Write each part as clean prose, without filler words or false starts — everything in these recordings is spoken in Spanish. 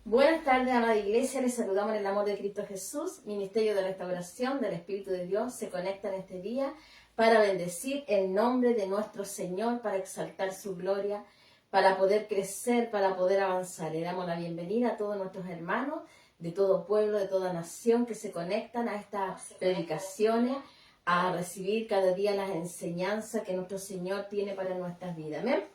Buenas tardes, amada iglesia, les saludamos en el amor de Cristo Jesús. Ministerio de Restauración del Espíritu de Dios se conecta en este día para bendecir el nombre de nuestro Señor, para exaltar su gloria, para poder crecer, para poder avanzar. Le damos la bienvenida a todos nuestros hermanos de todo pueblo, de toda nación que se conectan a estas predicaciones, a recibir cada día las enseñanzas que nuestro Señor tiene para nuestras vidas. Amén.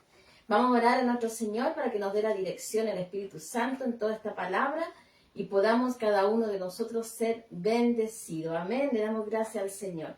Vamos a orar a nuestro Señor para que nos dé la dirección el Espíritu Santo en toda esta palabra y podamos cada uno de nosotros ser bendecidos. Amén. Le damos gracias al Señor.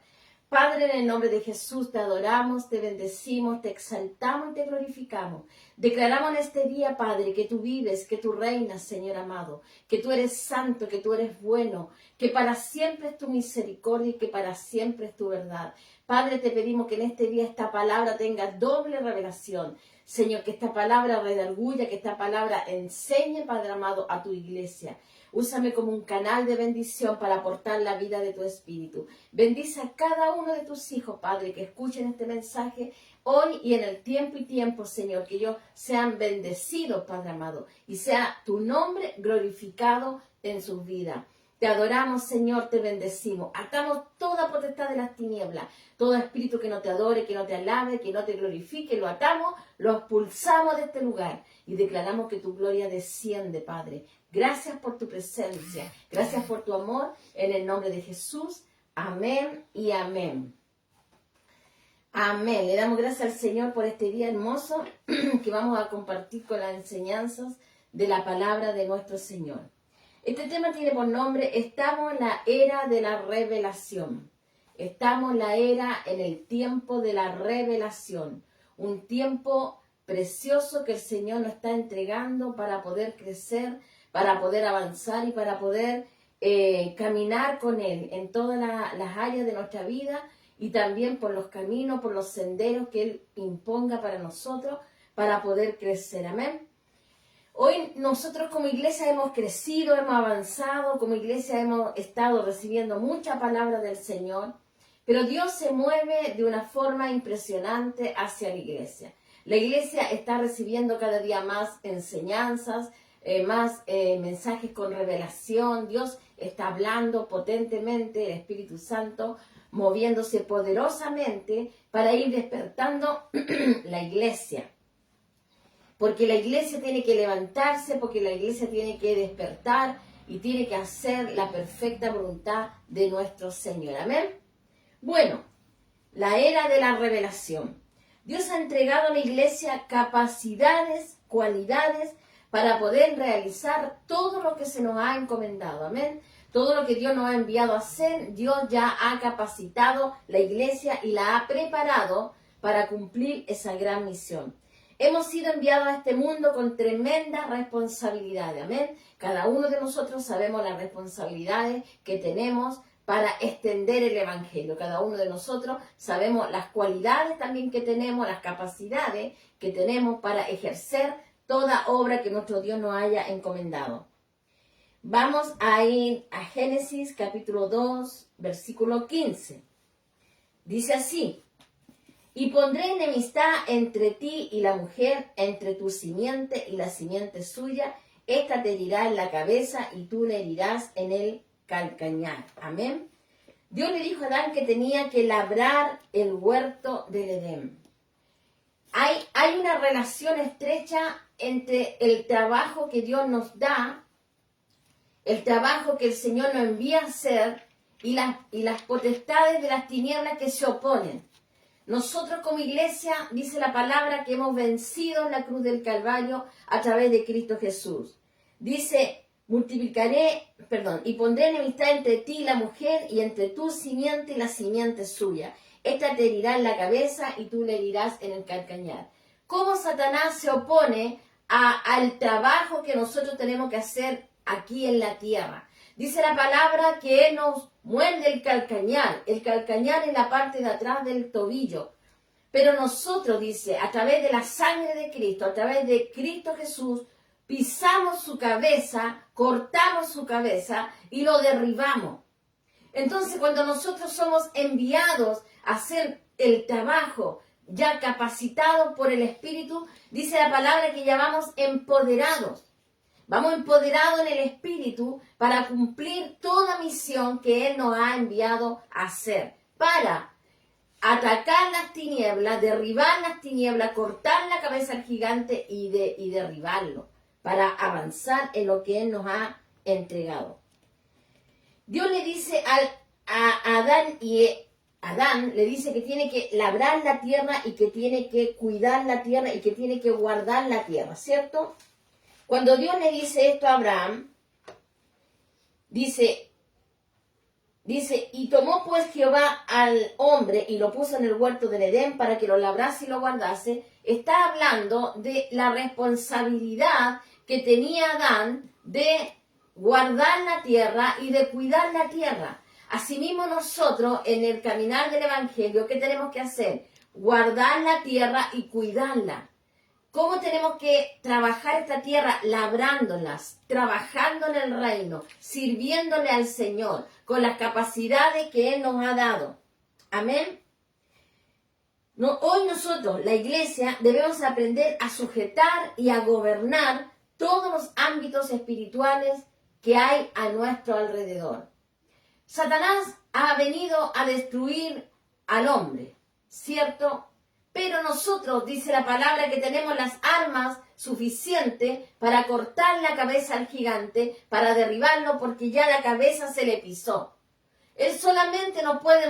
Padre, en el nombre de Jesús te adoramos, te bendecimos, te exaltamos y te glorificamos. Declaramos en este día, Padre, que tú vives, que tú reinas, Señor amado, que tú eres santo, que tú eres bueno, que para siempre es tu misericordia y que para siempre es tu verdad. Padre, te pedimos que en este día esta palabra tenga doble revelación. Señor, que esta palabra redarguya, que esta palabra enseñe, Padre amado, a tu iglesia. Úsame como un canal de bendición para aportar la vida de tu Espíritu. Bendice a cada uno de tus hijos, Padre, que escuchen este mensaje hoy y en el tiempo y tiempo, Señor, que ellos sean bendecidos, Padre amado, y sea tu nombre glorificado en sus vidas. Te adoramos, Señor, te bendecimos. Atamos toda potestad de las tinieblas, todo espíritu que no te adore, que no te alabe, que no te glorifique, lo atamos, lo expulsamos de este lugar y declaramos que tu gloria desciende, Padre. Gracias por tu presencia, gracias por tu amor, en el nombre de Jesús. Amén y amén. Amén. Le damos gracias al Señor por este día hermoso que vamos a compartir con las enseñanzas de la palabra de nuestro Señor. Este tema tiene por nombre, estamos en la era de la revelación. Estamos en la era, en el tiempo de la revelación. Un tiempo precioso que el Señor nos está entregando para poder crecer, para poder avanzar y para poder caminar con Él en todas las áreas de nuestra vida y también por los caminos, por los senderos que Él imponga para nosotros para poder crecer. Amén. Hoy nosotros como iglesia hemos crecido, hemos avanzado, como iglesia hemos estado recibiendo mucha palabra del Señor, pero Dios se mueve de una forma impresionante hacia la iglesia. La iglesia está recibiendo cada día más enseñanzas, más mensajes con revelación. Dios está hablando potentemente, el Espíritu Santo moviéndose poderosamente para ir despertando la iglesia. Porque la iglesia tiene que levantarse, porque la iglesia tiene que despertar y tiene que hacer la perfecta voluntad de nuestro Señor. Amén. Bueno, la era de la revelación. Dios ha entregado a la iglesia capacidades, cualidades para poder realizar todo lo que se nos ha encomendado. Amén. Todo lo que Dios nos ha enviado a hacer, Dios ya ha capacitado la iglesia y la ha preparado para cumplir esa gran misión. Hemos sido enviados a este mundo con tremendas responsabilidades, amén. Cada uno de nosotros sabemos las responsabilidades que tenemos para extender el Evangelio. Cada uno de nosotros sabemos las cualidades también que tenemos, las capacidades que tenemos para ejercer toda obra que nuestro Dios nos haya encomendado. Vamos a ir a Génesis capítulo 2, versículo 15. Dice así: y pondré enemistad entre ti y la mujer, entre tu simiente y la simiente suya. Esta te herirá en la cabeza y tú le herirás en el calcañar. Amén. Dios le dijo a Adán que tenía que labrar el huerto del Edén. Hay una relación estrecha entre el trabajo que Dios nos da, el trabajo que el Señor nos envía a hacer y las potestades de las tinieblas que se oponen. Nosotros como iglesia, dice la palabra, que hemos vencido en la cruz del Calvario a través de Cristo Jesús. Dice, y pondré enemistad entre ti y la mujer, y entre tu simiente y la simiente suya. Esta te herirá en la cabeza y tú le herirás en el calcañar. ¿Cómo Satanás se opone al trabajo que nosotros tenemos que hacer aquí en la tierra? Dice la palabra que Él nos muerde el calcañar. El calcañar es la parte de atrás del tobillo. Pero nosotros, dice, a través de la sangre de Cristo, a través de Cristo Jesús, pisamos su cabeza, cortamos su cabeza y lo derribamos. Entonces, cuando nosotros somos enviados a hacer el trabajo ya capacitados por el Espíritu, dice la palabra que ya vamos empoderados. Vamos empoderados en el Espíritu para cumplir toda misión que Él nos ha enviado a hacer, para atacar las tinieblas, derribar las tinieblas, cortar la cabeza al gigante y derribarlo, para avanzar en lo que Él nos ha entregado. Dios le dice a Adán le dice que tiene que labrar la tierra y que tiene que cuidar la tierra y que tiene que guardar la tierra, ¿cierto? Cuando Dios le dice esto a Abraham, dice, y tomó pues Jehová al hombre y lo puso en el huerto del Edén para que lo labrase y lo guardase. Está hablando de la responsabilidad que tenía Adán de guardar la tierra y de cuidar la tierra. Asimismo nosotros en el caminar del Evangelio, ¿qué tenemos que hacer? Guardar la tierra y cuidarla. ¿Cómo tenemos que trabajar esta tierra? Labrándolas, trabajando en el reino, sirviéndole al Señor, con las capacidades que Él nos ha dado. Amén. Hoy nosotros, la iglesia, debemos aprender a sujetar y a gobernar todos los ámbitos espirituales que hay a nuestro alrededor. Satanás ha venido a destruir al hombre, ¿cierto? Pero nosotros, dice la palabra, que tenemos las armas suficientes para cortar la cabeza al gigante, para derribarlo, porque ya la cabeza se le pisó. Él solamente nos puede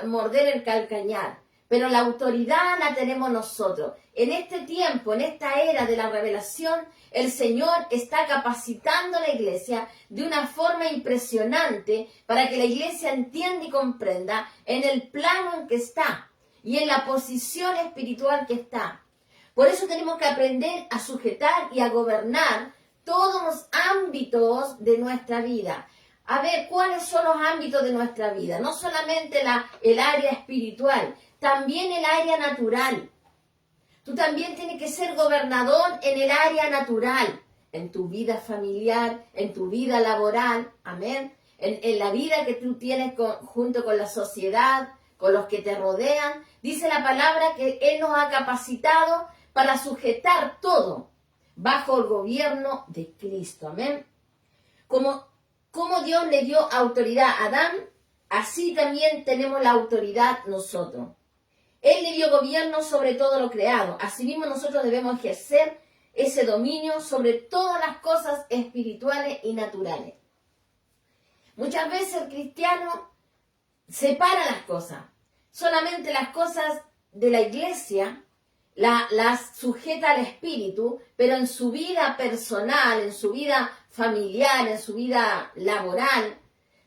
morder el calcañar, pero la autoridad la tenemos nosotros. En este tiempo, en esta era de la revelación, el Señor está capacitando a la iglesia de una forma impresionante para que la iglesia entienda y comprenda en el plano en que está y en la posición espiritual que está. Por eso tenemos que aprender a sujetar y a gobernar todos los ámbitos de nuestra vida. A ver, ¿cuáles son los ámbitos de nuestra vida? No solamente el área espiritual, también el área natural. Tú también tienes que ser gobernador en el área natural, en tu vida familiar, en tu vida laboral, amén, en la vida que tú tienes junto con la sociedad, con los que te rodean. Dice la palabra que Él nos ha capacitado para sujetar todo bajo el gobierno de Cristo, amén. Como Dios le dio autoridad a Adán, así también tenemos la autoridad nosotros. Él le dio gobierno sobre todo lo creado. Asimismo nosotros debemos ejercer ese dominio sobre todas las cosas espirituales y naturales. Muchas veces el cristiano separa las cosas. Solamente las cosas de la iglesia las sujeta al espíritu, pero en su vida personal, en su vida familiar, en su vida laboral,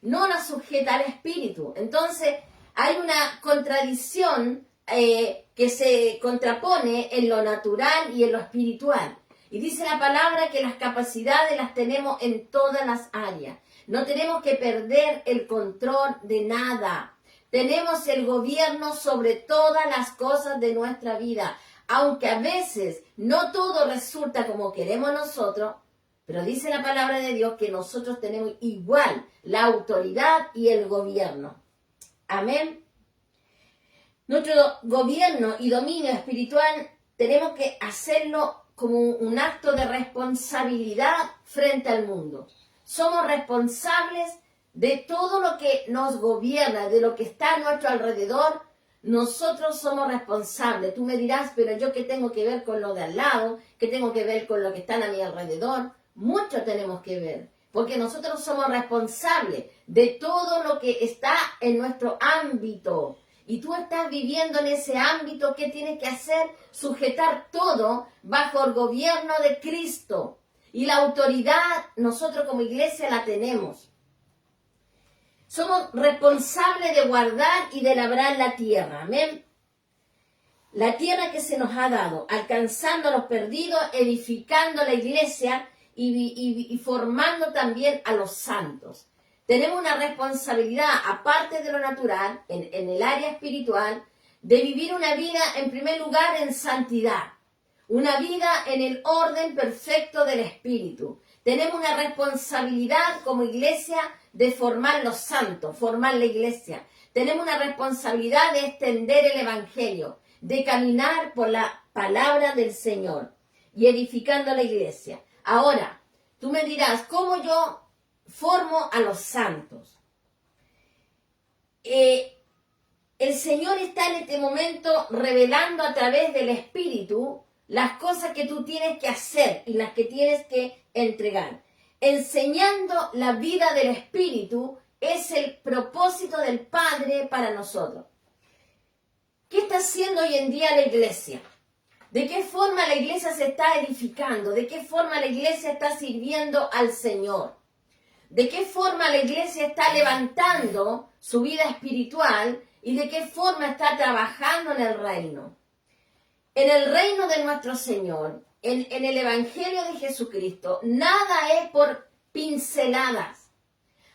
no las sujeta al espíritu. Entonces hay una contradicción que se contrapone en lo natural y en lo espiritual. Y dice la palabra que las capacidades las tenemos en todas las áreas. No tenemos que perder el control de nada. Tenemos el gobierno sobre todas las cosas de nuestra vida. Aunque a veces no todo resulta como queremos nosotros, pero dice la palabra de Dios que nosotros tenemos igual la autoridad y el gobierno. Amén. Nuestro gobierno y dominio espiritual tenemos que hacerlo como un acto de responsabilidad frente al mundo. Somos responsables de todo lo que nos gobierna, de lo que está a nuestro alrededor. Nosotros somos responsables. Tú me dirás, pero yo qué tengo que ver con lo de al lado, qué tengo que ver con lo que están a mi alrededor. Mucho tenemos que ver, porque nosotros somos responsables de todo lo que está en nuestro ámbito. Y tú estás viviendo en ese ámbito. ¿Qué tienes que hacer? Sujetar todo bajo el gobierno de Cristo. Y la autoridad nosotros como iglesia la tenemos. Somos responsables de guardar y de labrar la tierra. Amén. La tierra que se nos ha dado, alcanzando a los perdidos, edificando la iglesia y formando también a los santos. Tenemos una responsabilidad, aparte de lo natural, en el área espiritual, de vivir una vida, en primer lugar, en santidad. Una vida en el orden perfecto del Espíritu. Tenemos una responsabilidad como iglesia de formar los santos, formar la iglesia. Tenemos una responsabilidad de extender el Evangelio, de caminar por la palabra del Señor y edificando la iglesia. Ahora, Tú me dirás, ¿cómo yo formo a los santos? El Señor está en este momento revelando a través del Espíritu las cosas que tú tienes que hacer y las que tienes que entregar. Enseñando la vida del Espíritu es el propósito del Padre para nosotros. ¿Qué está haciendo hoy en día la iglesia? ¿De qué forma la iglesia se está edificando? ¿De qué forma la iglesia está sirviendo al Señor? ¿De qué forma la iglesia está levantando su vida espiritual y de qué forma está trabajando en el reino? En el reino de nuestro Señor, en el Evangelio de Jesucristo, nada es por pinceladas.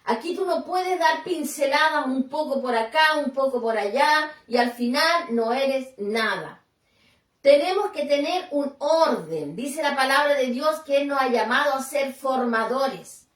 Aquí tú no puedes dar pinceladas un poco por acá, un poco por allá y al final no eres nada. Tenemos que tener un orden. Dice la palabra de Dios que Él nos ha llamado a ser formadores.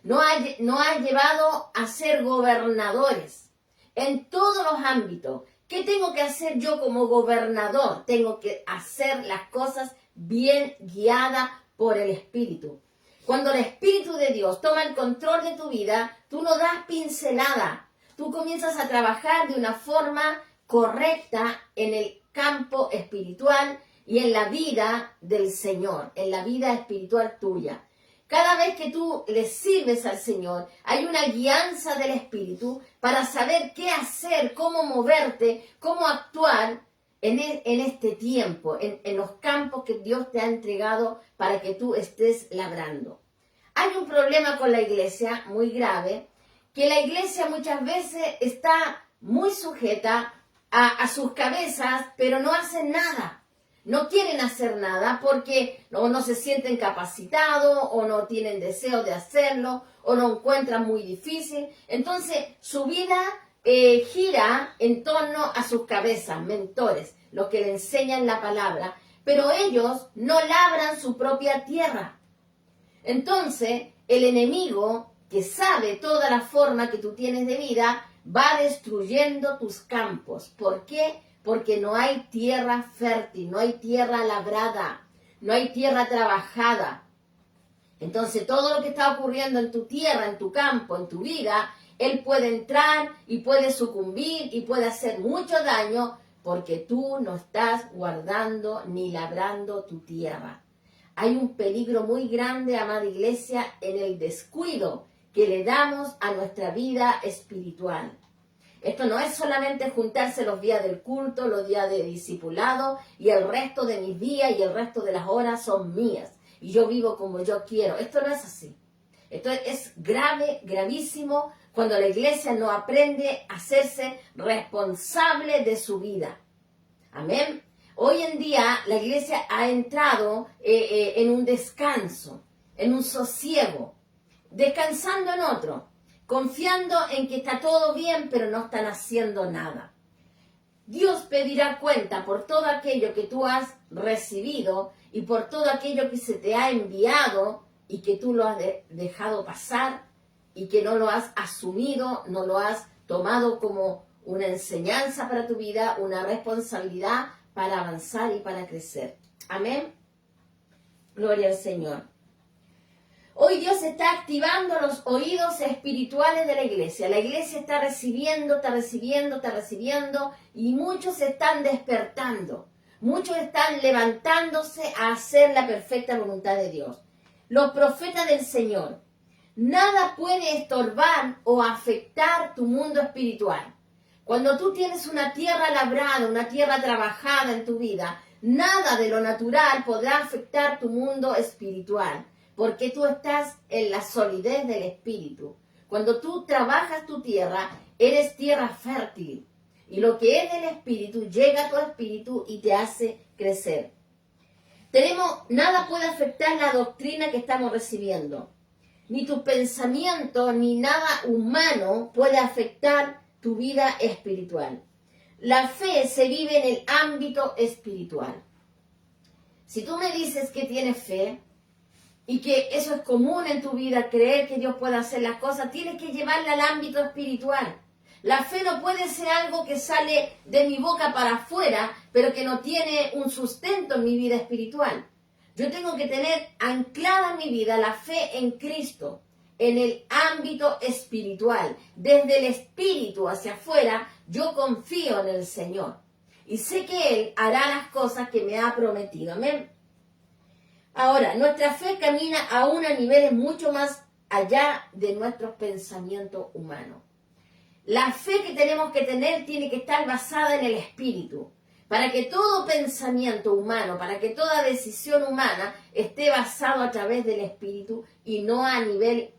No ha llevado a ser gobernadores en todos los ámbitos. ¿Qué tengo que hacer yo como gobernador? Tengo que hacer las cosas bien guiadas por el Espíritu. Cuando el Espíritu de Dios toma el control de tu vida, tú no das pincelada. Tú comienzas a trabajar de una forma correcta en el campo espiritual y en la vida del Señor, en la vida espiritual tuya. Cada vez que tú le sirves al Señor, hay una guianza del Espíritu para saber qué hacer, cómo moverte, cómo actuar en este tiempo, en los campos que Dios te ha entregado para que tú estés labrando. Hay un problema con la iglesia muy grave, que la iglesia muchas veces está muy sujeta a sus cabezas, pero no hacen nada. No quieren hacer nada porque no se sienten capacitados o no tienen deseo de hacerlo o lo encuentran muy difícil. Entonces su vida gira en torno a sus cabezas, mentores, los que le enseñan la palabra, pero ellos no labran su propia tierra. Entonces el enemigo, que sabe toda la forma que tú tienes de vida, va destruyendo tus campos. ¿Por qué? Porque no hay tierra fértil, no hay tierra labrada, no hay tierra trabajada. Entonces todo lo que está ocurriendo en tu tierra, en tu campo, en tu vida, él puede entrar y puede sucumbir y puede hacer mucho daño porque tú no estás guardando ni labrando tu tierra. Hay un peligro muy grande, amada iglesia, en el descuido que le damos a nuestra vida espiritual. Esto no es solamente juntarse los días del culto, los días de discipulado y el resto de mis días y el resto de las horas son mías y yo vivo como yo quiero. Esto no es así. Esto es grave, gravísimo cuando la iglesia no aprende a hacerse responsable de su vida. Amén. Hoy en día la iglesia ha entrado en un descanso, en un sosiego, descansando en otro, confiando en que está todo bien, pero no están haciendo nada. Dios pedirá cuenta por todo aquello que tú has recibido y por todo aquello que se te ha enviado y que tú lo has dejado pasar y que no lo has asumido, no lo has tomado como una enseñanza para tu vida, una responsabilidad para avanzar y para crecer. Amén. Gloria al Señor. Hoy Dios está activando los oídos espirituales de la iglesia. La iglesia está recibiendo y muchos se están despertando. Muchos están levantándose a hacer la perfecta voluntad de Dios. Los profetas del Señor. Nada puede estorbar o afectar tu mundo espiritual. Cuando tú tienes una tierra labrada, una tierra trabajada en tu vida, nada de lo natural podrá afectar tu mundo espiritual. Porque tú estás en la solidez del espíritu. Cuando tú trabajas tu tierra, eres tierra fértil. Y lo que es del espíritu llega a tu espíritu y te hace crecer. Nada puede afectar la doctrina que estamos recibiendo. Ni tu pensamiento, ni nada humano puede afectar tu vida espiritual. La fe se vive en el ámbito espiritual. Si tú me dices que tienes fe, y que eso es común en tu vida, creer que Dios puede hacer las cosas, tienes que llevarla al ámbito espiritual. La fe no puede ser algo que sale de mi boca para afuera, pero que no tiene un sustento en mi vida espiritual. Yo tengo que tener anclada en mi vida la fe en Cristo, en el ámbito espiritual. Desde el espíritu hacia afuera, yo confío en el Señor. Y sé que Él hará las cosas que me ha prometido. Amén. Ahora, nuestra fe camina aún a niveles mucho más allá de nuestros pensamientos humanos. La fe que tenemos que tener tiene que estar basada en el espíritu. Para que todo pensamiento humano, para que toda decisión humana esté basado a través del espíritu y no a nivel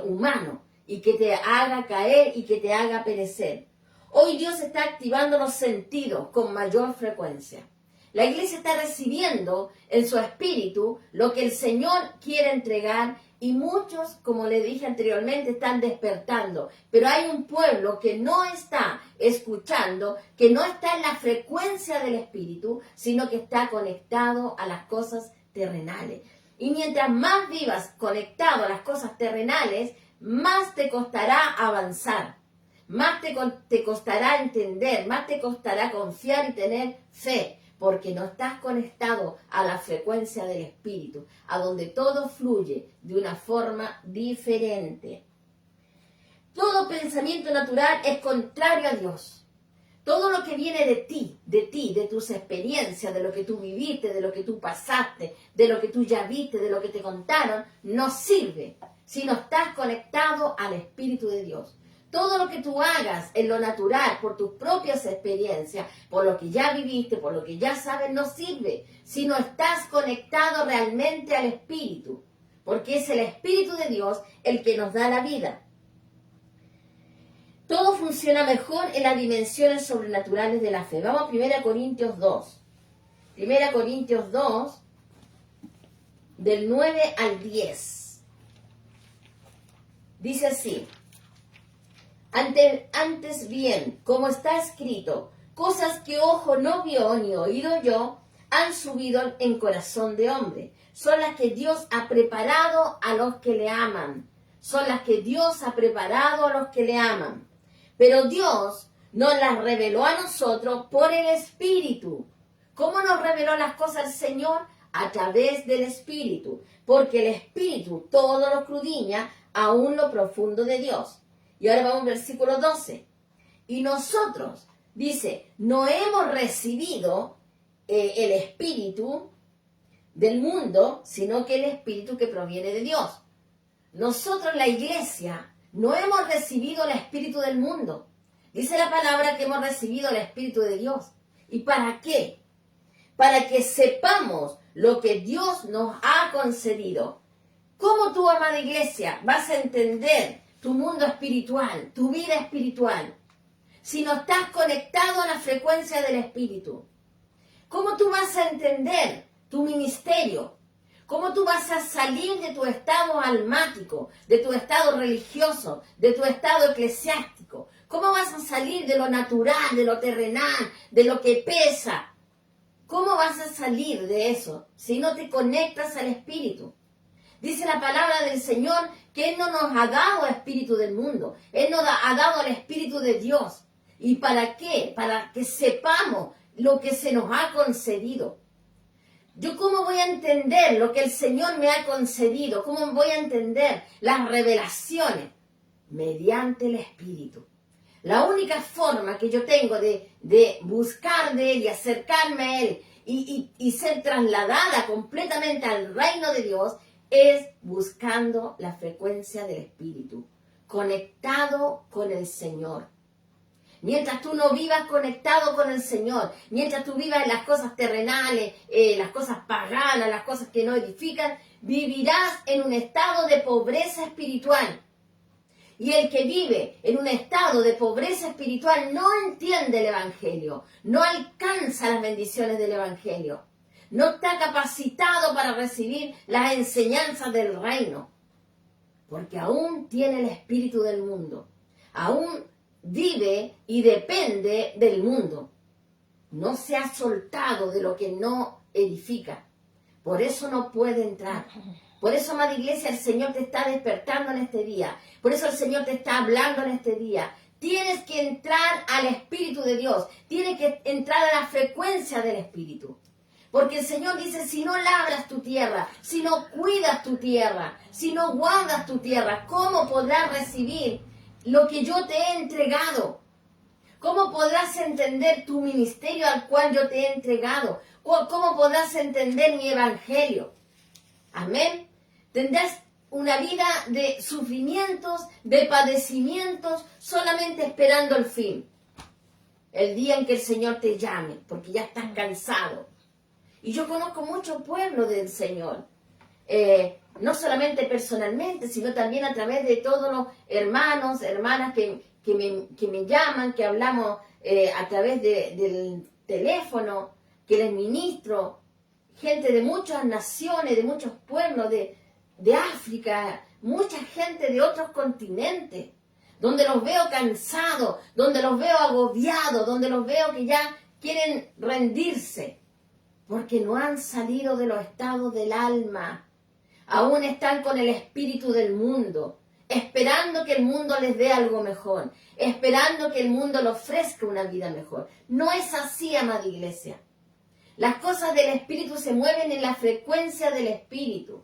humano, y que te haga caer y que te haga perecer. Hoy Dios está activando los sentidos con mayor frecuencia. La iglesia está recibiendo en su espíritu lo que el Señor quiere entregar y muchos, como le dije anteriormente, están despertando. Pero hay un pueblo que no está escuchando, que no está en la frecuencia del espíritu, sino que está conectado a las cosas terrenales. Y mientras más vivas conectado a las cosas terrenales, más te costará avanzar, más te costará entender, más te costará confiar y tener fe, porque no estás conectado a la frecuencia del espíritu, a donde todo fluye de una forma diferente. Todo pensamiento natural es contrario a Dios. Todo lo que viene de ti, de tus experiencias, de lo que tú viviste, de lo que tú pasaste, de lo que tú ya viste, de lo que te contaron, no sirve si no estás conectado al Espíritu de Dios. Todo lo que tú hagas en lo natural, por tus propias experiencias, por lo que ya viviste, por lo que ya sabes, no sirve si no estás conectado realmente al Espíritu, porque es el Espíritu de Dios el que nos da la vida. Todo funciona mejor en las dimensiones sobrenaturales de la fe. Vamos a 1 Corintios 2. 1 Corintios 2, del 9 al 10. Dice así: Antes bien, como está escrito, cosas que ojo no vio ni oído yo, han subido en corazón de hombre. Son las que Dios ha preparado a los que le aman. Son las que Dios ha preparado a los que le aman. Pero Dios nos las reveló a nosotros por el Espíritu. ¿Cómo nos reveló las cosas el Señor? A través del Espíritu. Porque el Espíritu todo lo escudriña aún lo profundo de Dios. Y ahora vamos al versículo 12. Y nosotros, dice, no hemos recibido el Espíritu del mundo, sino que el Espíritu que proviene de Dios. Nosotros, la iglesia, no hemos recibido el Espíritu del mundo. Dice la palabra que hemos recibido el Espíritu de Dios. ¿Y para qué? Para que sepamos lo que Dios nos ha concedido. ¿Cómo tú, amada iglesia, vas a entender tu mundo espiritual, tu vida espiritual, si no estás conectado a la frecuencia del Espíritu? ¿Cómo tú vas a entender tu ministerio? ¿Cómo tú vas a salir de tu estado almático, de tu estado religioso, de tu estado eclesiástico? ¿Cómo vas a salir de lo natural, de lo terrenal, de lo que pesa? ¿Cómo vas a salir de eso si no te conectas al Espíritu? Dice la palabra del Señor que Él no nos ha dado espíritu del mundo. Él nos ha dado el Espíritu de Dios. ¿Y para qué? Para que sepamos lo que se nos ha concedido. ¿Yo cómo voy a entender lo que el Señor me ha concedido? ¿Cómo voy a entender las revelaciones? Mediante el Espíritu. La única forma que yo tengo de buscar de Él y acercarme a Él y ser trasladada completamente al reino de Dios es buscando la frecuencia del Espíritu, conectado con el Señor. Mientras tú no vivas conectado con el Señor, mientras tú vivas en las cosas terrenales, las cosas paganas, las cosas que no edifican, vivirás en un estado de pobreza espiritual. Y el que vive en un estado de pobreza espiritual no entiende el Evangelio, no alcanza las bendiciones del Evangelio, no está capacitado para recibir las enseñanzas del reino, porque aún tiene el espíritu del mundo, aún vive y depende del mundo, no se ha soltado de lo que no edifica, por eso no puede entrar. Por eso, amada iglesia, el Señor te está despertando en este día. Por eso el Señor te está hablando en este día. Tienes que entrar al Espíritu de Dios. Tienes que entrar a la frecuencia del Espíritu. Porque el Señor dice, si no labras tu tierra, si no cuidas tu tierra, si no guardas tu tierra, ¿cómo podrás recibir lo que yo te he entregado? ¿Cómo podrás entender tu ministerio al cual yo te he entregado? ¿Cómo podrás entender mi evangelio? Amén. Tendrás una vida de sufrimientos, de padecimientos, solamente esperando el fin. El día en que el Señor te llame, porque ya estás cansado. Y yo conozco mucho pueblo del Señor. No solamente personalmente, sino también a través de todos los hermanos, hermanas que me llaman, que hablamos a través del teléfono, que les ministro, gente de muchas naciones, de muchos pueblos, de África, mucha gente de otros continentes, donde los veo cansados, donde los veo agobiados, donde los veo que ya quieren rendirse, porque no han salido de los estados del alma, aún están con el espíritu del mundo, esperando que el mundo les dé algo mejor, esperando que el mundo les ofrezca una vida mejor. No es así, amada iglesia. Las cosas del espíritu se mueven en la frecuencia del espíritu.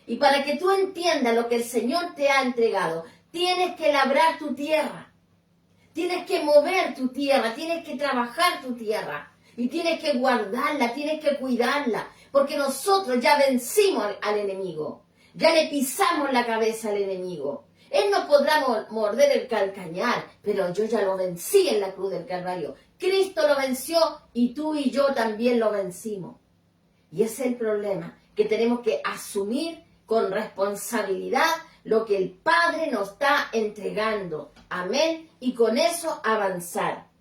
Y para que tú entiendas lo que el Señor te ha entregado, tienes que labrar tu tierra, tienes que mover tu tierra, tienes que trabajar tu tierra. Y tienes que guardarla, tienes que cuidarla, porque nosotros ya vencimos al enemigo, ya le pisamos la cabeza al enemigo. Él no podrá morder el calcañar, pero yo ya lo vencí en la cruz del Calvario. Cristo lo venció y tú y yo también lo vencimos. Y ese es el problema, que tenemos que asumir con responsabilidad lo que el Padre nos está entregando. Amén. Y con eso avanzar.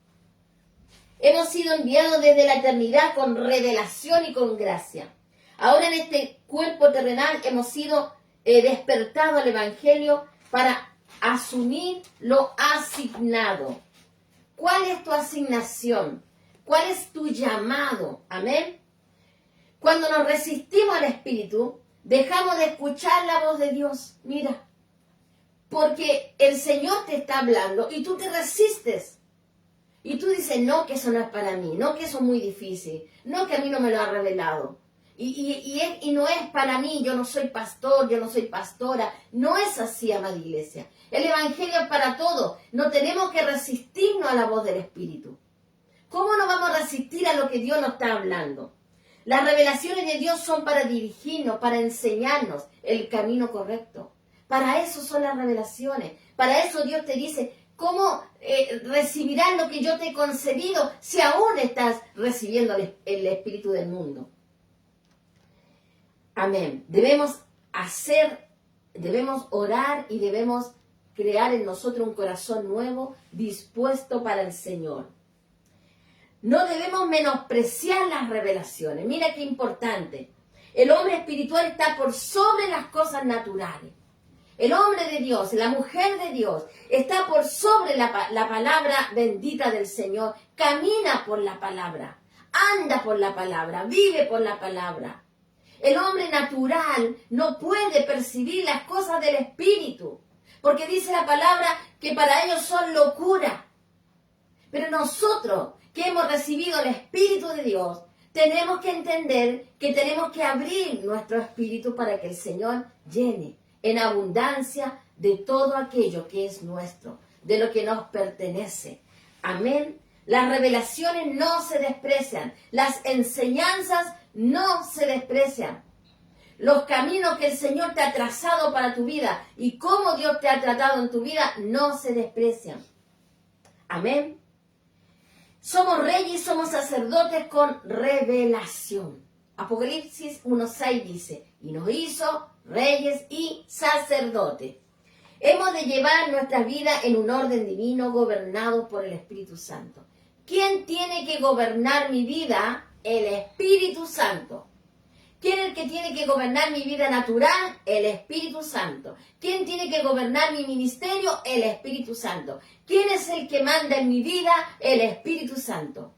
Hemos sido enviados desde la eternidad con revelación y con gracia. Ahora en este cuerpo terrenal hemos sido despertados al Evangelio para asumir lo asignado. ¿Cuál es tu asignación? ¿Cuál es tu llamado? Amén. Cuando nos resistimos al Espíritu, dejamos de escuchar la voz de Dios. Mira, porque el Señor te está hablando y tú te resistes. Y tú dices, no, que eso no es para mí, no, que eso es muy difícil, no, que a mí no me lo ha revelado. Y no es para mí, yo no soy pastor, yo no soy pastora. No es así, amada iglesia. El Evangelio es para todos. No tenemos que resistirnos a la voz del Espíritu. ¿Cómo no vamos a resistir a lo que Dios nos está hablando? Las revelaciones de Dios son para dirigirnos, para enseñarnos el camino correcto. Para eso son las revelaciones. Para eso Dios te dice, ¿cómo recibirás lo que yo te he concedido si aún estás recibiendo el espíritu del mundo? Amén. Debemos orar y debemos crear en nosotros un corazón nuevo, dispuesto para el Señor. No debemos menospreciar las revelaciones. Mira qué importante. El hombre espiritual está por sobre las cosas naturales. El hombre de Dios, la mujer de Dios, está por sobre la palabra bendita del Señor. Camina por la palabra, anda por la palabra, vive por la palabra. El hombre natural no puede percibir las cosas del Espíritu, porque dice la palabra que para ellos son locura. Pero nosotros que hemos recibido el Espíritu de Dios, tenemos que entender que tenemos que abrir nuestro espíritu para que el Señor llene en abundancia de todo aquello que es nuestro, de lo que nos pertenece. Amén. Las revelaciones no se desprecian, las enseñanzas no se desprecian. Los caminos que el Señor te ha trazado para tu vida y cómo Dios te ha tratado en tu vida no se desprecian. Amén. Somos reyes y somos sacerdotes con revelación. Apocalipsis 1:6 dice, y nos hizo reyes y sacerdotes. Hemos de llevar nuestra vida en un orden divino gobernado por el Espíritu Santo. ¿Quién tiene que gobernar mi vida? El Espíritu Santo. ¿Quién es el que tiene que gobernar mi vida natural? El Espíritu Santo. ¿Quién tiene que gobernar mi ministerio? El Espíritu Santo. ¿Quién es el que manda en mi vida? El Espíritu Santo.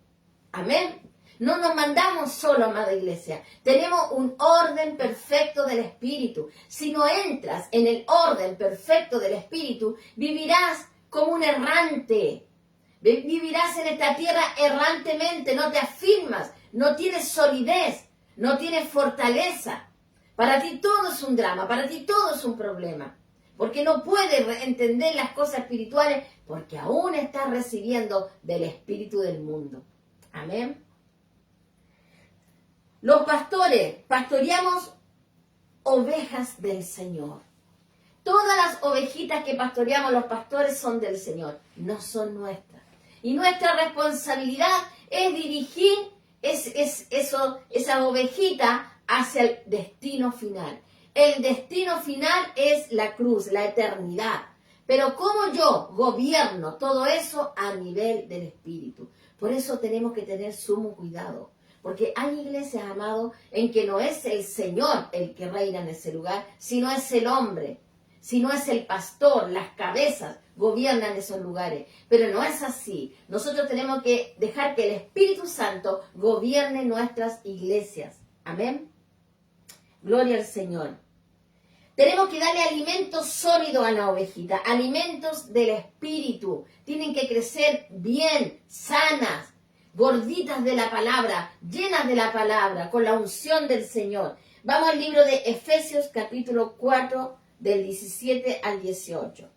Amén. No nos mandamos solo, amada iglesia. Tenemos un orden perfecto del Espíritu. Si no entras en el orden perfecto del Espíritu, vivirás como un errante. Vivirás en esta tierra errantemente, no te afirmas, no tienes solidez. no tienes fortaleza. Para ti todo es un drama, para ti todo es un problema. Porque no puedes entender las cosas espirituales porque aún estás recibiendo del espíritu del mundo. Amén. Los pastores pastoreamos ovejas del Señor. Todas las ovejitas que pastoreamos los pastores son del Señor, no son nuestras. Y nuestra responsabilidad es dirigir esa ovejita hacia el destino final. El destino final es la cruz, la eternidad. Pero ¿cómo yo gobierno todo eso a nivel del espíritu? Por eso tenemos que tener sumo cuidado. Porque hay iglesias, amados, en que no es el Señor el que reina en ese lugar, sino es el hombre, sino es el pastor, las cabezas gobiernan esos lugares. Pero no es así. Nosotros tenemos que dejar que el Espíritu Santo gobierne nuestras iglesias. Amén. Gloria al Señor. Tenemos que darle alimento sólido a la ovejita, alimentos del Espíritu. Tienen que crecer bien, sanas, gorditas de la palabra, llenas de la palabra, con la unción del Señor. Vamos al libro de Efesios capítulo 4 del 17 al 18.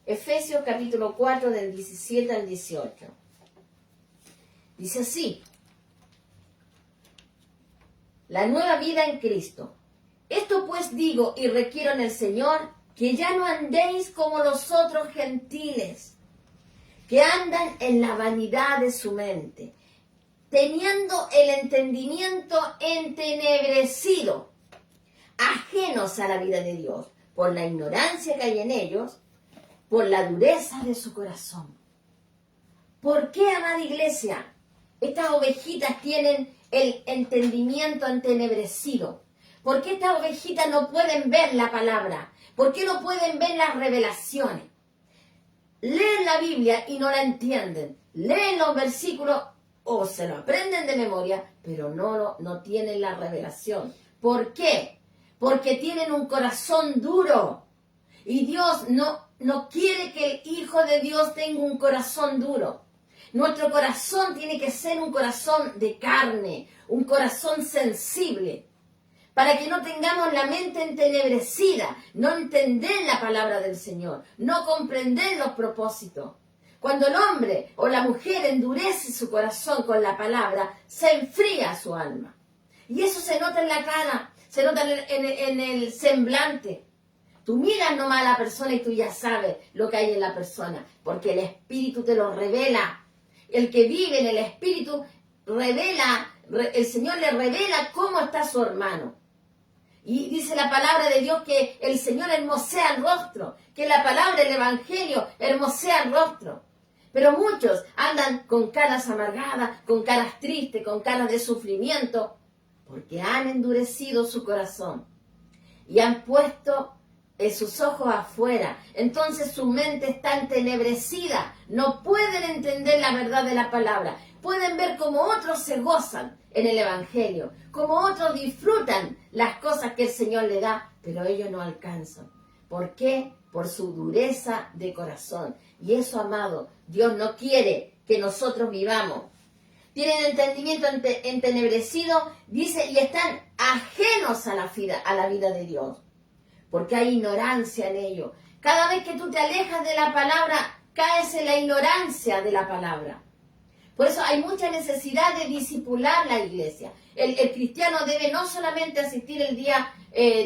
Efesios capítulo 4 del 17 al 18. Dice así: la nueva vida en Cristo. Esto pues digo y requiero en el Señor, que ya no andéis como los otros gentiles, que andan en la vanidad de su mente, teniendo el entendimiento entenebrecido, ajenos a la vida de Dios, por la ignorancia que hay en ellos, por la dureza de su corazón. ¿Por qué, amada iglesia, estas ovejitas tienen el entendimiento entenebrecido? ¿Por qué estas ovejitas no pueden ver la palabra? ¿Por qué no pueden ver las revelaciones? Leen la Biblia y no la entienden. Leen los versículos o se lo aprenden de memoria, pero no tienen la revelación. ¿Por qué? Porque tienen un corazón duro. Y Dios no quiere que el Hijo de Dios tenga un corazón duro. Nuestro corazón tiene que ser un corazón de carne, un corazón sensible, para que no tengamos la mente entenebrecida, no entender la palabra del Señor, no comprender los propósitos. Cuando el hombre o la mujer endurece su corazón con la palabra, se enfría su alma. Y eso se nota en la cara, se nota en el semblante. Tú miras nomás a la persona y tú ya sabes lo que hay en la persona, porque el Espíritu te lo revela. El que vive en el Espíritu revela, el Señor le revela cómo está su hermano. Y dice la palabra de Dios que el Señor hermosea el rostro, que la palabra del Evangelio hermosea el rostro. Pero muchos andan con caras amargadas, con caras tristes, con caras de sufrimiento, porque han endurecido su corazón y han puesto sus ojos afuera. Entonces su mente está entenebrecida, no pueden entender la verdad de la palabra. Pueden ver cómo otros se gozan en el Evangelio, cómo otros disfrutan las cosas que el Señor le da, pero ellos no alcanzan. ¿Por qué? Por su dureza de corazón. Y eso, amado, Dios no quiere que nosotros vivamos. Tienen entendimiento entenebrecido, dice, y están ajenos a la vida de Dios, porque hay ignorancia en ello. Cada vez que tú te alejas de la palabra, caes en la ignorancia de la palabra. Por eso hay mucha necesidad de discipular la iglesia. El cristiano debe no solamente asistir el día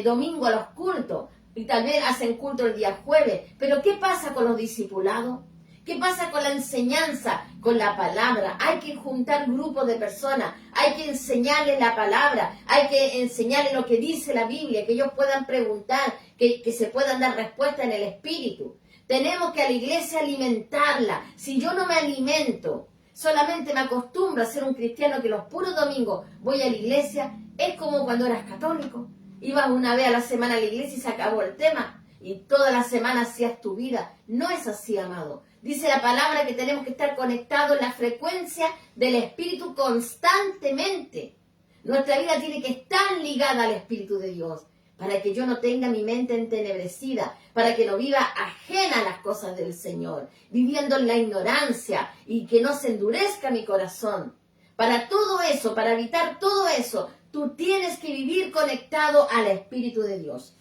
domingo a los cultos, y también hacen culto el día jueves, pero ¿qué pasa con los discipulados? ¿Qué pasa con la enseñanza, con la palabra? Hay que juntar grupos de personas, hay que enseñarles la palabra, hay que enseñarles lo que dice la Biblia, que ellos puedan preguntar, que se puedan dar respuesta en el Espíritu. Tenemos que a la iglesia alimentarla. Si yo no me alimento, solamente me acostumbro a ser un cristiano que los puros domingos voy a la iglesia, es como cuando eras católico. Ibas una vez a la semana a la iglesia y se acabó el tema. Y toda la semana hacías tu vida. No es así, amado. Dice la palabra que tenemos que estar conectados en la frecuencia del Espíritu constantemente. Nuestra vida tiene que estar ligada al Espíritu de Dios, para que yo no tenga mi mente entenebrecida, para que no viva ajena a las cosas del Señor, viviendo en la ignorancia y que no se endurezca mi corazón. Para todo eso, para evitar todo eso, Tú tienes que vivir conectado al Espíritu de Dios.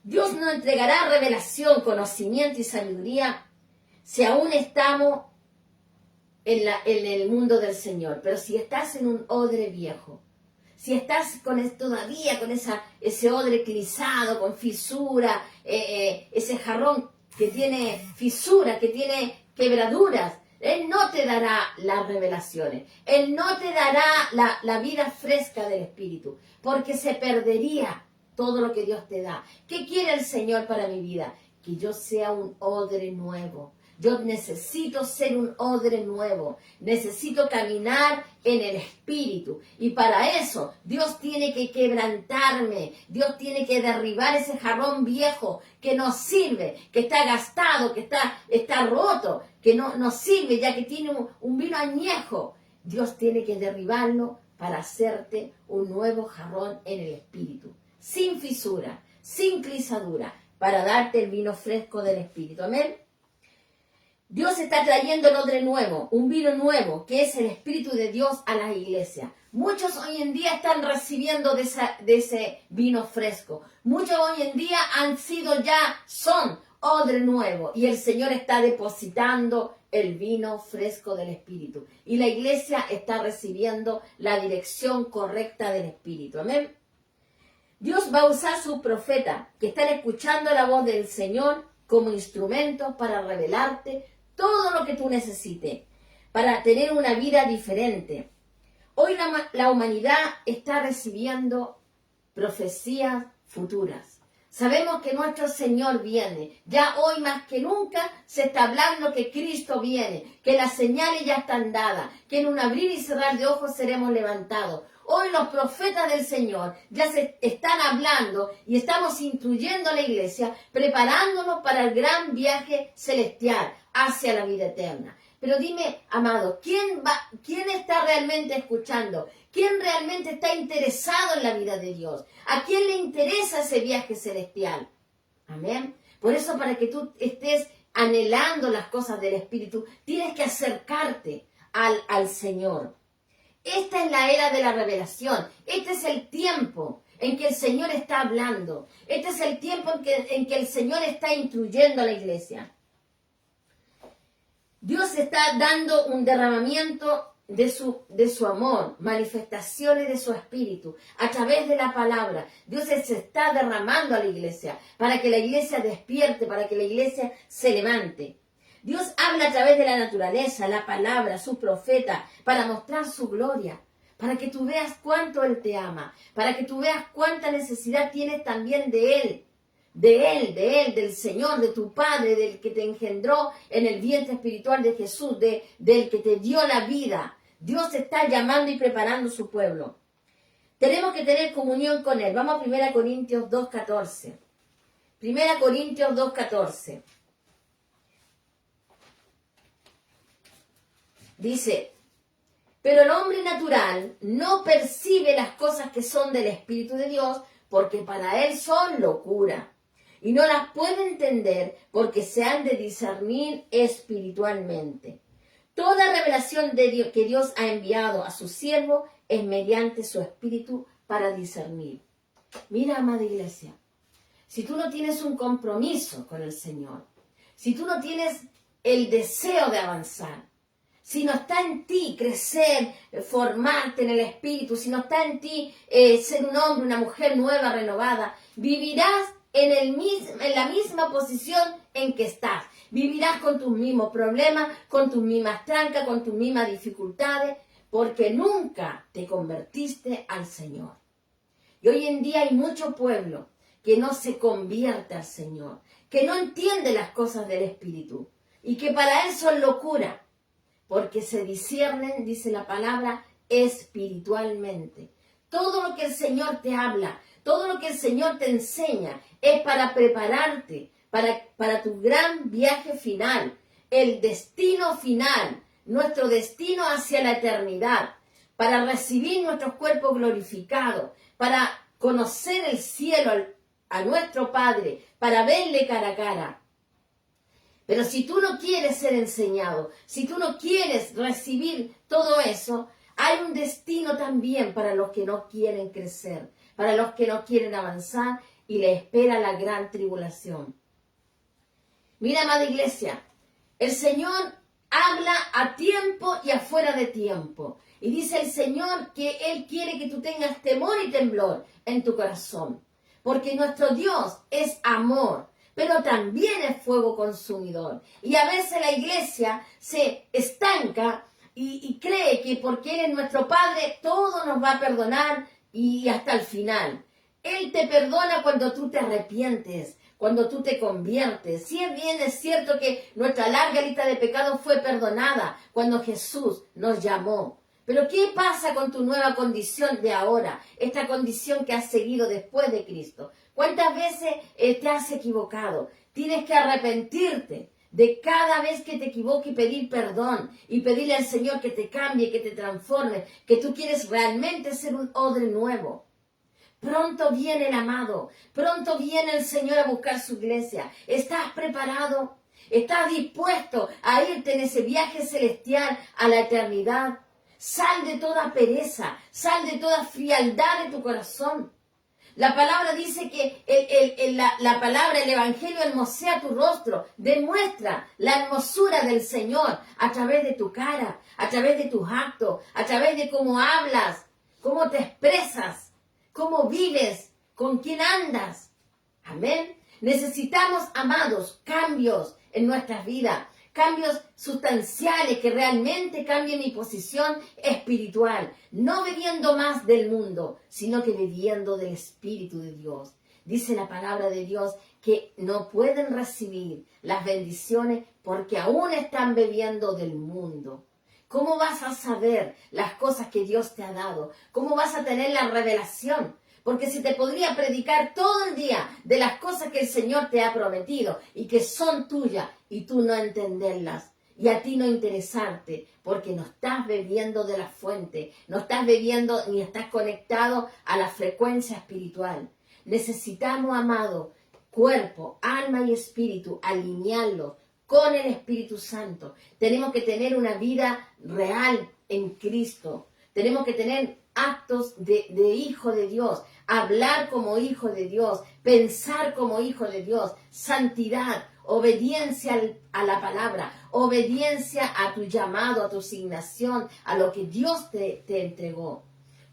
Dios nos entregará revelación, conocimiento y sabiduría si aún estamos en el mundo del Señor. Pero si estás en un odre viejo, si estás todavía con ese odre clisado, con fisura, ese jarrón que tiene fisura, que tiene quebraduras, Él no te dará las revelaciones. Él no te dará la vida fresca del Espíritu, porque se perdería todo lo que Dios te da. ¿Qué quiere el Señor para mi vida? Que yo sea un odre nuevo. Yo necesito ser un odre nuevo. Necesito caminar en el Espíritu. Y para eso Dios tiene que quebrantarme. Dios tiene que derribar ese jarrón viejo que no sirve, que está gastado, que está roto, que no sirve ya que tiene un vino añejo. Dios tiene que derribarlo para hacerte un nuevo jarrón en el Espíritu. Sin fisura, sin clisadura, para darte el vino fresco del Espíritu. Amén. Dios está trayendo el odre nuevo, un vino nuevo, que es el Espíritu de Dios a las iglesias. Muchos hoy en día están recibiendo de ese vino fresco. Muchos hoy en día son odre nuevo. Y el Señor está depositando el vino fresco del Espíritu. Y la iglesia está recibiendo la dirección correcta del Espíritu. Amén. Dios va a usar sus profetas que están escuchando la voz del Señor como instrumentos para revelarte todo lo que tú necesites, para tener una vida diferente. Hoy la humanidad está recibiendo profecías futuras. Sabemos que nuestro Señor viene. Ya hoy más que nunca se está hablando que Cristo viene, que las señales ya están dadas, que en un abrir y cerrar de ojos seremos levantados. Hoy los profetas del Señor ya se están hablando y estamos instruyendo a la iglesia, preparándonos para el gran viaje celestial hacia la vida eterna. Pero dime, amado, ¿quién está realmente escuchando? ¿Quién realmente está interesado en la vida de Dios? ¿A quién le interesa ese viaje celestial? Amén. Por eso, para que tú estés anhelando las cosas del Espíritu, tienes que acercarte al Señor. Esta es la era de la revelación. Este es el tiempo en que el Señor está hablando. Este es el tiempo en que el Señor está instruyendo a la iglesia. Dios está dando un derramamiento de su amor, manifestaciones de su espíritu, a través de la palabra. Dios se está derramando a la iglesia, para que la iglesia despierte, para que la iglesia se levante. Dios habla a través de la naturaleza, la palabra, su profeta, para mostrar su gloria, para que tú veas cuánto Él te ama, para que tú veas cuánta necesidad tienes también de Él, del Señor, de tu Padre, del que te engendró en el vientre espiritual de Jesús, del que te dio la vida. Dios está llamando y preparando su pueblo. Tenemos que tener comunión con Él. Vamos a 1 Corintios 2:14. 1 Corintios 2:14. Dice, pero el hombre natural no percibe las cosas que son del Espíritu de Dios, porque para él son locura, y no las puede entender porque se han de discernir espiritualmente. Toda revelación de Dios, que Dios ha enviado a su siervo, es mediante su Espíritu para discernir. Mira, amada iglesia, si tú no tienes un compromiso con el Señor, si tú no tienes el deseo de avanzar, si no está en ti crecer, formarte en el Espíritu, si no está en ti ser un hombre, una mujer nueva, renovada, vivirás en la misma posición en que estás. Vivirás con tus mismos problemas, con tus mismas trancas, con tus mismas dificultades, porque nunca te convertiste al Señor. Y hoy en día hay mucho pueblo que no se convierte al Señor, que no entiende las cosas del Espíritu y que para él son locura, porque se disciernen, dice la palabra, espiritualmente. Todo lo que el Señor te habla, todo lo que el Señor te enseña, es para prepararte para tu gran viaje final, el destino final, nuestro destino hacia la eternidad, para recibir nuestros cuerpos glorificados, para conocer el cielo a nuestro Padre, para verle cara a cara. Pero si tú no quieres ser enseñado, si tú no quieres recibir todo eso, Hay un destino también para los que no quieren crecer, para los que no quieren avanzar y les espera la gran tribulación. Mira, amada iglesia, el Señor habla a tiempo y afuera de tiempo. Y dice el Señor que Él quiere que tú tengas temor y temblor en tu corazón. Porque nuestro Dios es amor, pero también es fuego consumidor. Y a veces la iglesia se estanca y cree que porque Él es nuestro Padre, todo nos va a perdonar y hasta el final. Él te perdona cuando tú te arrepientes, cuando tú te conviertes. Si bien es cierto que nuestra larga lista de pecados fue perdonada cuando Jesús nos llamó. Pero ¿qué pasa con tu nueva condición de ahora? Esta condición que has seguido después de Cristo. ¿Cuántas veces te has equivocado? Tienes que arrepentirte de cada vez que te equivoques y pedir perdón. Y pedirle al Señor que te cambie, que te transforme, que tú quieres realmente ser un odre nuevo. Pronto viene el amado, pronto viene el Señor a buscar su iglesia. ¿Estás preparado? ¿Estás dispuesto a irte en ese viaje celestial a la eternidad? Sal de toda pereza, sal de toda frialdad de tu corazón. La palabra dice que la palabra, el Evangelio hermosea tu rostro, demuestra la hermosura del Señor a través de tu cara, a través de tus actos, a través de cómo hablas, cómo te expresas, cómo vives, con quién andas. Amén. Necesitamos, amados, cambios en nuestras vidas, cambios sustanciales que realmente cambien mi posición espiritual, no bebiendo más del mundo, sino que bebiendo del Espíritu de Dios. Dice la palabra de Dios que no pueden recibir las bendiciones porque aún están bebiendo del mundo. ¿Cómo vas a saber las cosas que Dios te ha dado? ¿Cómo vas a tener la revelación? Porque si te podría predicar todo el día de las cosas que el Señor te ha prometido y que son tuyas y tú no entenderlas y a ti no interesarte porque no estás bebiendo de la fuente, no estás bebiendo ni estás conectado a la frecuencia espiritual. Necesitamos, amado, cuerpo, alma y espíritu, alinearlos con el Espíritu Santo. Tenemos que tener una vida real en Cristo. Tenemos que tener actos de hijo de Dios, hablar como hijo de Dios, pensar como hijo de Dios, santidad, obediencia a la palabra, obediencia a tu llamado, a tu asignación, a lo que Dios te entregó.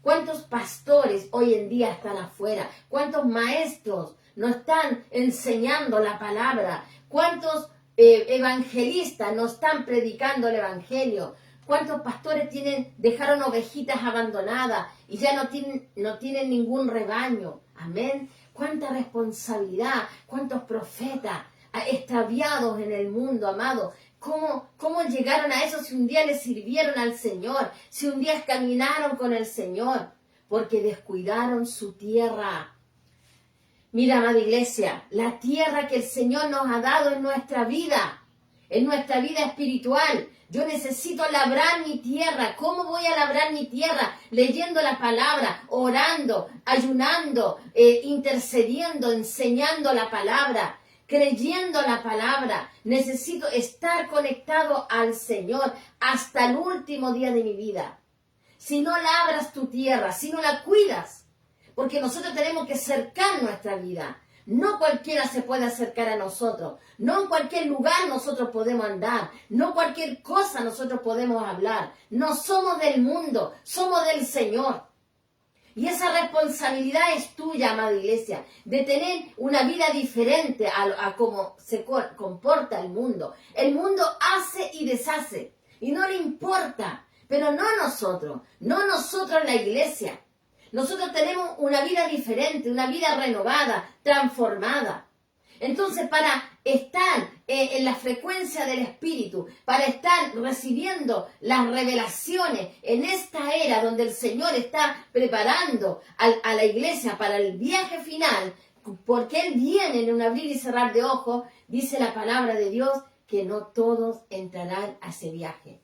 ¿Cuántos pastores hoy en día están afuera? ¿Cuántos maestros no están enseñando la palabra? ¿Cuántos evangelistas no están predicando el evangelio? ¿Cuántos pastores dejaron ovejitas abandonadas y ya no tienen ningún rebaño? Amén. ¿Cuánta responsabilidad? ¿Cuántos profetas extraviados en el mundo, amado? ¿Cómo llegaron a eso si un día le sirvieron al Señor? Si un día caminaron con el Señor. Porque descuidaron su tierra. Mira, amada iglesia, la tierra que el Señor nos ha dado en nuestra vida espiritual. Yo necesito labrar mi tierra. ¿Cómo voy a labrar mi tierra? Leyendo la palabra, orando, ayunando, intercediendo, enseñando la palabra, creyendo la palabra. Necesito estar conectado al Señor hasta el último día de mi vida. Si no labras tu tierra, si no la cuidas, porque nosotros tenemos que cercar nuestra vida. No cualquiera se puede acercar a nosotros. No en cualquier lugar nosotros podemos andar. No cualquier cosa nosotros podemos hablar. No somos del mundo, somos del Señor. Y esa responsabilidad es tuya, amada iglesia, de tener una vida diferente a cómo se comporta el mundo. El mundo hace y deshace y no le importa, pero no nosotros la iglesia. Nosotros tenemos una vida diferente, una vida renovada, transformada. Entonces, para estar en la frecuencia del Espíritu, para estar recibiendo las revelaciones en esta era donde el Señor está preparando a la iglesia para el viaje final, porque Él viene en un abrir y cerrar de ojos, dice la palabra de Dios que no todos entrarán a ese viaje.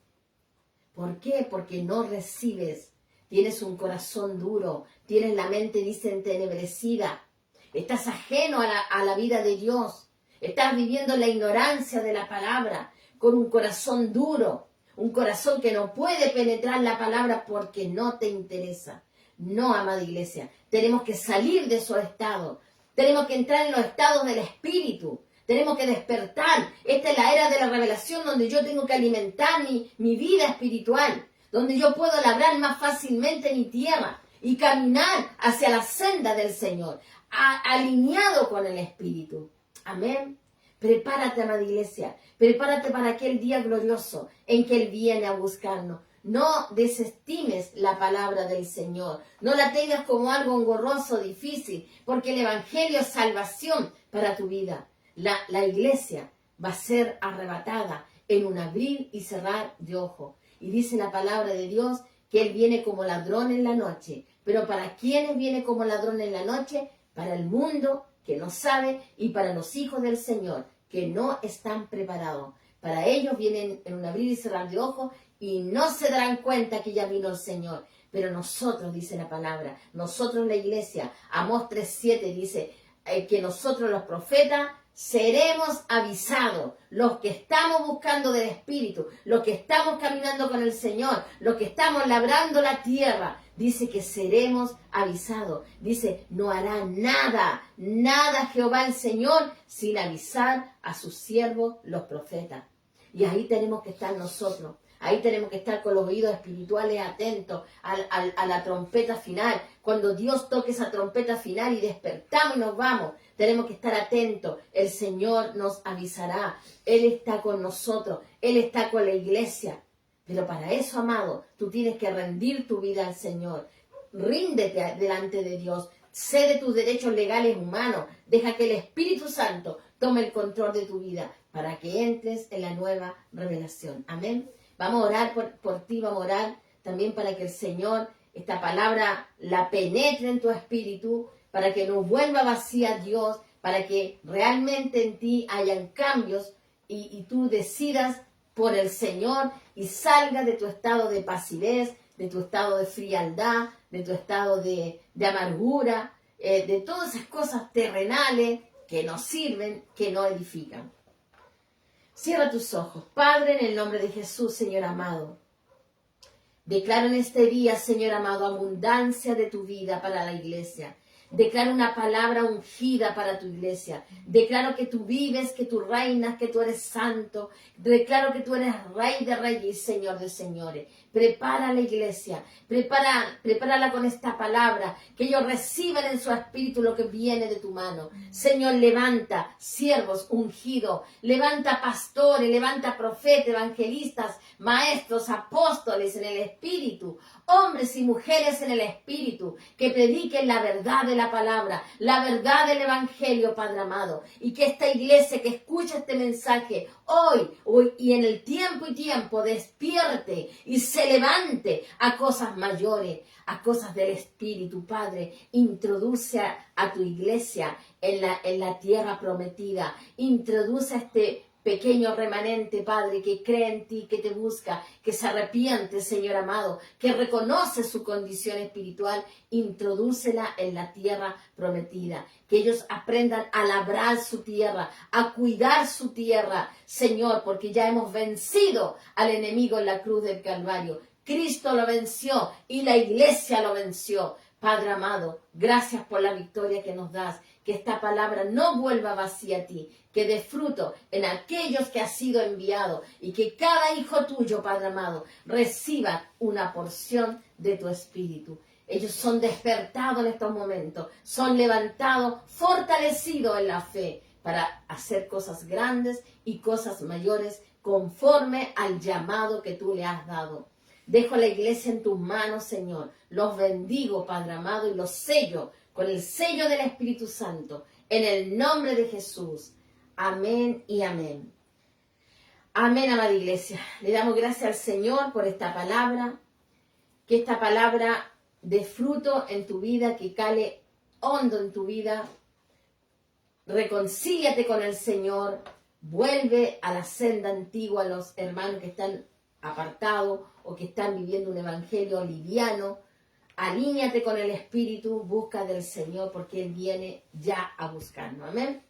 ¿Por qué? Porque no recibes. Tienes un corazón duro, tienes la mente, dice, entenebrecida. Estás ajeno a la vida de Dios. Estás viviendo la ignorancia de la palabra, con un corazón duro. Un corazón que no puede penetrar la palabra porque no te interesa. No, amada iglesia, tenemos que salir de esos estados. Tenemos que entrar en los estados del Espíritu. Tenemos que despertar. Esta es la era de la revelación donde yo tengo que alimentar mi vida espiritual. Donde yo puedo labrar más fácilmente mi tierra y caminar hacia la senda del Señor, alineado con el Espíritu. Amén. Prepárate, amada iglesia, prepárate para aquel día glorioso en que Él viene a buscarnos. No desestimes la palabra del Señor, no la tengas como algo engorroso, difícil, porque el Evangelio es salvación para tu vida. La iglesia va a ser arrebatada en un abrir y cerrar de ojos. Y dice la palabra de Dios que Él viene como ladrón en la noche. Pero ¿para quiénes viene como ladrón en la noche? Para el mundo que no sabe y para los hijos del Señor que no están preparados. Para ellos vienen en un abrir y cerrar de ojos y no se darán cuenta que ya vino el Señor. Pero nosotros, dice la palabra, nosotros la iglesia, Amós 3:7 dice que nosotros los profetas seremos avisados, los que estamos buscando del Espíritu, los que estamos caminando con el Señor, los que estamos labrando la tierra. Dice que seremos avisados. Dice, no hará nada Jehová el Señor sin avisar a sus siervos los profetas. Y ahí tenemos que estar nosotros. Ahí tenemos que estar con los oídos espirituales atentos a la trompeta final. Cuando Dios toque esa trompeta final y despertamos y nos vamos, tenemos que estar atentos. El Señor nos avisará. Él está con nosotros. Él está con la iglesia. Pero para eso, amado, tú tienes que rendir tu vida al Señor. Ríndete delante de Dios. Cede tus derechos legales humanos. Deja que el Espíritu Santo tome el control de tu vida para que entres en la nueva revelación. Amén. Vamos a orar por ti, vamos a orar también para que el Señor, esta palabra, la penetre en tu espíritu, para que no vuelva vacía Dios, para que realmente en ti hayan cambios y tú decidas por el Señor y salgas de tu estado de pasivez, de tu estado de frialdad, de tu estado de amargura, de todas esas cosas terrenales que no sirven, que no edifican. Cierra tus ojos. Padre, en el nombre de Jesús, Señor amado, declaro en este día, Señor amado, abundancia de tu vida para la iglesia. Declaro una palabra ungida para tu iglesia. Declaro que tú vives, que tú reinas, que tú eres santo. Declaro que tú eres Rey de reyes y Señor de señores. Prepara la iglesia. Prepárala con esta palabra. Que ellos reciban en su espíritu lo que viene de tu mano. Señor, levanta siervos ungidos. Levanta pastores, levanta profetas, evangelistas, maestros, apóstoles en el espíritu. Hombres y mujeres en el espíritu. Que prediquen la verdad de la palabra, la verdad del evangelio, Padre amado, y que esta iglesia que escucha este mensaje hoy y en el tiempo y tiempo despierte y se levante a cosas mayores, a cosas del espíritu. Padre, introduce a tu iglesia en la tierra prometida, introduce a este pequeño remanente, Padre, que cree en ti, que te busca, que se arrepiente, Señor amado, que reconoce su condición espiritual, introdúcela en la tierra prometida. Que ellos aprendan a labrar su tierra, a cuidar su tierra, Señor, porque ya hemos vencido al enemigo en la cruz del Calvario. Cristo lo venció y la iglesia lo venció. Padre amado, gracias por la victoria que nos das. Que esta palabra no vuelva vacía a ti, que dé fruto en aquellos que has sido enviado y que cada hijo tuyo, Padre amado, reciba una porción de tu espíritu. Ellos son despertados en estos momentos, son levantados, fortalecidos en la fe para hacer cosas grandes y cosas mayores conforme al llamado que tú le has dado. Dejo la iglesia en tus manos, Señor. Los bendigo, Padre amado, y los sello con el sello del Espíritu Santo, en el nombre de Jesús. Amén y amén. Amén, amada iglesia. Le damos gracias al Señor por esta palabra, que esta palabra dé fruto en tu vida, que cale hondo en tu vida. Reconcíliate con el Señor, vuelve a la senda antigua, a los hermanos que están apartados o que están viviendo un evangelio liviano. Alíñate con el Espíritu, busca del Señor porque Él viene ya a buscarnos. Amén.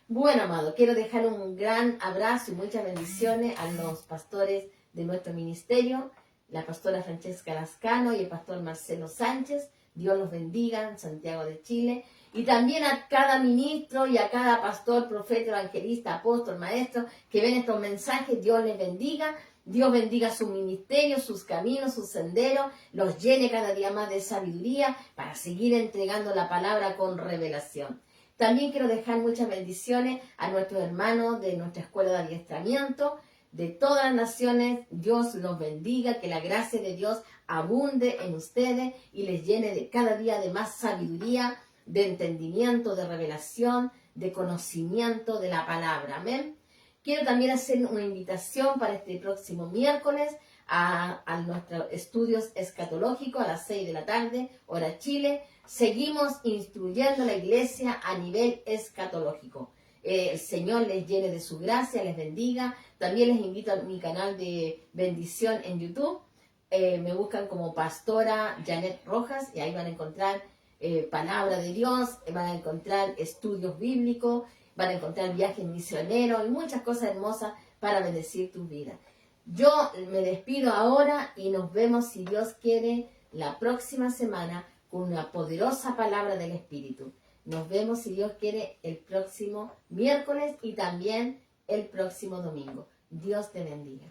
Bueno, amado, quiero dejar un gran abrazo y muchas bendiciones a los pastores de nuestro ministerio, la pastora Francesca Lascano y el pastor Marcelo Sánchez. Dios los bendiga en Santiago de Chile. Y también a cada ministro y a cada pastor, profeta, evangelista, apóstol, maestro que ven estos mensajes. Dios les bendiga. Dios bendiga su ministerio, sus caminos, sus senderos. Los llene cada día más de sabiduría para seguir entregando la palabra con revelación. También quiero dejar muchas bendiciones a nuestros hermanos de nuestra escuela de adiestramiento, de todas las naciones. Dios los bendiga, que la gracia de Dios abunde en ustedes y les llene de cada día de más sabiduría, de entendimiento, de revelación, de conocimiento de la palabra. Amén. Quiero también hacer una invitación para este próximo miércoles a nuestros estudios escatológicos a las 6 de la tarde, hora Chile. Seguimos instruyendo a la iglesia a nivel escatológico. El Señor les llene de su gracia, les bendiga. También les invito a mi canal de bendición en YouTube. Me buscan como Pastora Janet Rojas y ahí van a encontrar palabra de Dios, van a encontrar estudios bíblicos, van a encontrar viajes misioneros y muchas cosas hermosas para bendecir tu vida. Yo me despido ahora y nos vemos, si Dios quiere, la próxima semana con una poderosa palabra del Espíritu. Nos vemos, si Dios quiere, el próximo miércoles y también el próximo domingo. Dios te bendiga.